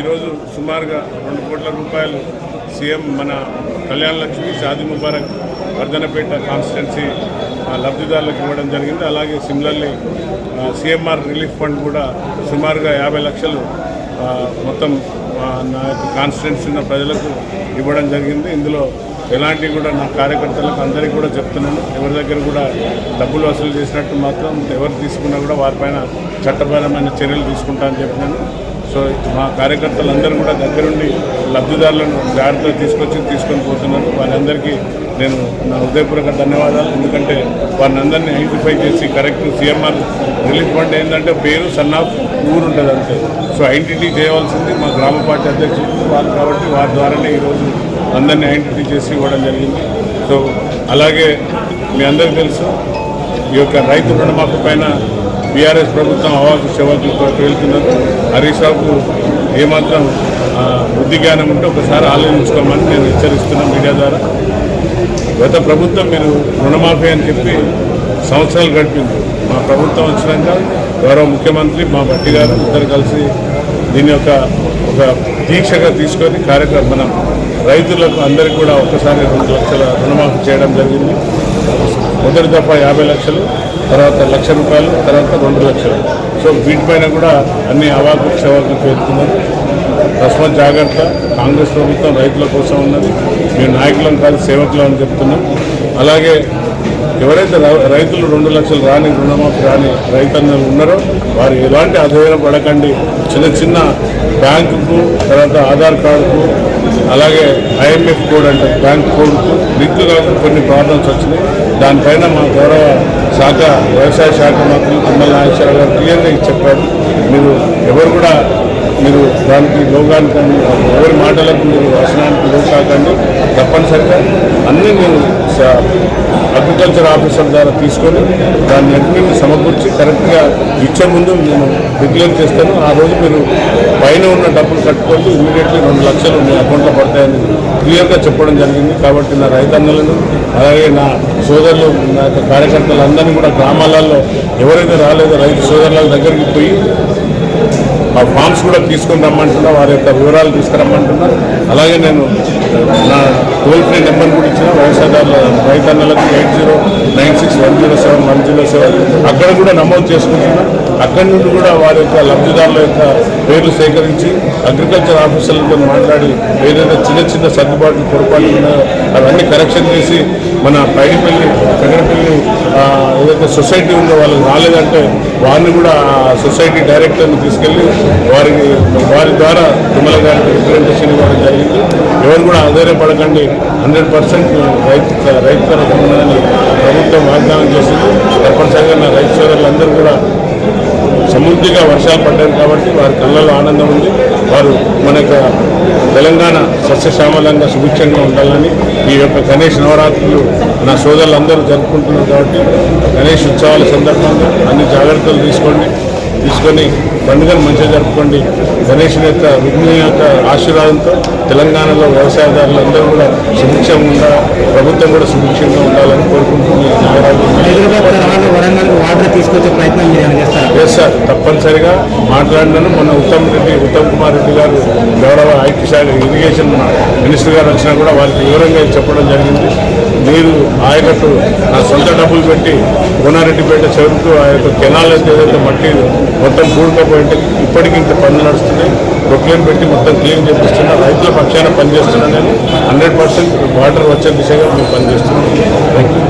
ఈరోజు సుమారుగా 2 కోట్ల రూపాయలు సీఎం మన కళ్యాణ లక్ష్మి షాదీ ముబారక్ వర్ధనపేట కాన్స్టిట్యున్సీ లబ్ధిదారులకు ఇవ్వడం జరిగింది. అలాగే సిమిలర్లీ సిఎంఆర్ రిలీఫ్ ఫండ్ కూడా సుమారుగా 50 లక్షలు మొత్తం నా యొక్క కాన్స్టిట్యున్సీ ఉన్న ప్రజలకు ఇవ్వడం జరిగింది. ఇందులో ఎలాంటి కూడా నా కార్యకర్తలకు అందరికీ కూడా చెప్తున్నాను, ఎవరి దగ్గర కూడా డబ్బులు వసూలు చేసినట్టు మాత్రం ఎవరు తీసుకున్నా కూడా వారిపైన చట్టపరమైన చర్యలు తీసుకుంటా అని చెప్పినాను. సో మా కార్యకర్తలందరూ కూడా దగ్గరుండి లబ్ధిదారులను జాగ్రత్తగా తీసుకొని పోతున్నారు. వారందరికీ నేను నా హృదయపూర్వక ధన్యవాదాలు. ఎందుకంటే వారిని అందరినీ ఐడెంటిఫై చేసి కరెక్ట్ సిఎంఆర్ రిలీఫ్ ఫండ్ ఏంటంటే పేరు సన్ ఆఫ్ ఊరు ఉంటుంది అంతే. సో ఐడెంటిటీ చేయవలసింది మా గ్రామ పార్టీ అధ్యక్షులు వాళ్ళు కాబట్టి వారి ద్వారానే ఈరోజు అందరినీ ఐడెంటిటీ చేసి ఇవ్వడం జరిగింది. సో అలాగే మీ అందరికీ తెలుసు ఈ యొక్క రైతు రుణమాఫీ పైన బీఆర్ఎస్ ప్రభుత్వం అవాకు చెవాకులతో వెళ్తున్నారు. హరీష్ రావుకు ఏమాత్రం బుద్ధి జ్ఞానం ఉంటే ఒకసారి ఆలోచించుకోమని నేను హెచ్చరిస్తున్నాను మీడియా ద్వారా. గత ప్రభుత్వం మీరు రుణమాఫీ అని చెప్పి సంవత్సరాలు గడిపింది. మా ప్రభుత్వం వచ్చినాక గౌరవ ముఖ్యమంత్రి మా భట్టి గారు ఇద్దరు కలిసి దీని ఒక దీక్షగా తీసుకొని కార్యక్రమం మనం రైతులకు అందరికీ కూడా ఒక్కసారి 2 లక్షల రుణమాఫీ చేయడం జరిగింది. మొదటి దఫా 50 లక్షలు, తర్వాత 1 లక్ష రూపాయలు, తర్వాత 2 లక్షలు. సో వీటిపైన కూడా అన్ని అవాకు చవాకులు పెడుతున్నారు. తస్మాత్ జాగ్రత్త, కాంగ్రెస్ ప్రభుత్వం రైతుల కోసం ఉన్నది. మేము నాయకులను కాదు సేవకులు అని చెప్తున్నాం. అలాగే ఎవరైతే రైతులు 2 లక్షలు రాని రుణమాఫీ రాని రైతన్నలు ఉన్నారో వారు ఎలాంటి అధైర్యం పడకండి. చిన్న బ్యాంకుకు, తర్వాత ఆధార్ కార్డుకు, అలాగే ఐఎంఎఫ్ కోడ్ అంటే బ్యాంక్ కోడ్కు లింకుగా కొన్ని ప్రాబ్లమ్స్ వచ్చినాయి. దానిపైన మా గౌరవ శాఖ వ్యవసాయ శాఖ మంత్రులు తుమ్మల నాగేశ్వరరావు గారు క్లియర్గా చెప్పారు. ఎవరు కూడా దానికి లోగానికి ఎవరి మాటలకు మీరు వచనానికి లోటు కాకండి. తప్పనిసరిగా అన్నీ మీరు అగ్రికల్చర్ ఆఫీసర్ ద్వారా తీసుకొని దాన్ని అన్నింటినీ సమకూర్చి కరెక్ట్గా ఇచ్చే ముందు నేను డిక్లేర్ చేస్తాను. ఆ రోజు మీరు పైన ఉన్న డబ్బులు కట్టుకొని ఇమీడియట్లీ 2 లక్షలు మీ అకౌంట్లో పడతాయని క్లియర్గా చెప్పడం జరిగింది. కాబట్టి నా రైతన్నలను అలాగే నా సోదరులు నా యొక్క కార్యకర్తలందరినీ కూడా గ్రామాలలో ఎవరైతే రాలేదో రైతు సోదరుల దగ్గరికి పోయి ఆ ఫామ్స్ కూడా తీసుకొని రమ్మంటున్నా, వారి యొక్క వివరాలు తీసుకురమ్మంటున్నా. అలాగే నేను నా టోల్ ఫ్రీ నెంబర్ కూడా ఇచ్చిన వ్యవసాయదారుల రైతన్నలకు 8096107107 అక్కడ కూడా నమోదు చేసుకుంటున్నా. అక్కడి నుండి కూడా వారి యొక్క లబ్ధిదారుల యొక్క పేర్లు సేకరించి అగ్రికల్చర్ ఆఫీసర్లతో మాట్లాడి ఏదైతే చిన్న సర్దుబాట్లు పొరపాట్లు ఉన్నాయో అవన్నీ కరెక్షన్ చేసి మన పైడిపల్లి కగనపల్లి ఏదైతే సొసైటీ ఉందో వాళ్ళకి రాలేదంటే వారిని కూడా సొసైటీ డైరెక్టర్ని తీసుకెళ్ళి వారి ద్వారా తుమ్మల గారికి రిప్రజెంటేషన్ ఇవ్వడం జరిగింది. ఎవరు కూడా ఆధారపడకండి, 100% రైతు తరఫున ఉన్నదని ప్రభుత్వం వాగ్దానం చేసింది. తప్పనిసరిగా నా రైతు సోదరులందరూ కూడా సమృద్ధిగా వర్షాలు పడ్డాయి కాబట్టి వారి కళ్ళలో ఆనందం ఉంది. వారు మన తెలంగాణ సస్యశ్యామలంగా సుభిక్షంగా ఉండాలని ఈ యొక్క గణేష్ నవరాత్రులు నా సోదరులందరూ జరుపుకుంటున్నారు. కాబట్టి గణేష్ ఉత్సవాల సందర్భంగా అన్ని జాగ్రత్తలు తీసుకొని పండుగను మంచిగా జరుపుకోండి. గణేషుని యొక్క విఘ్న యొక్క ఆశీర్వాదంతో తెలంగాణలో వ్యవసాయదారులందరూ కూడా సుభిక్షంగా ఉండాలి, ప్రభుత్వం కూడా సుభిక్షంగా ఉండాలని కోరుకుంటుంది. తీసుకొచ్చే ప్రయత్నం ఎస్ సార్, తప్పనిసరిగా మాట్లాడినాను. మొన్న ఉత్తమ్ కుమార్ రెడ్డి గారు గౌరవ ఐటీ శాఖ ఇరిగేషన్ మినిస్టర్ గారు వచ్చినా కూడా వారికి వివరంగా చెప్పడం జరిగింది. నీరు ఆయకట్టు నా సొంత డబ్బులు పెట్టి కోనారెడ్డిపేట చెరువుకు ఆ యొక్క కెనాల్ అయితే ఏదైతే మట్టి మొత్తం కూడుకపోయింటే ఇప్పటికీ ఇంత పనులు నడుస్తున్నాయి. ప్రొక్లైన్ పెట్టి మొత్తం క్లీన్ చేపిస్తున్నా. రైతుల పక్షాన పనిచేస్తున్నా. నేను 100% వాటర్ వచ్చే దిశగా మేము పనిచేస్తున్నాం. Thank you.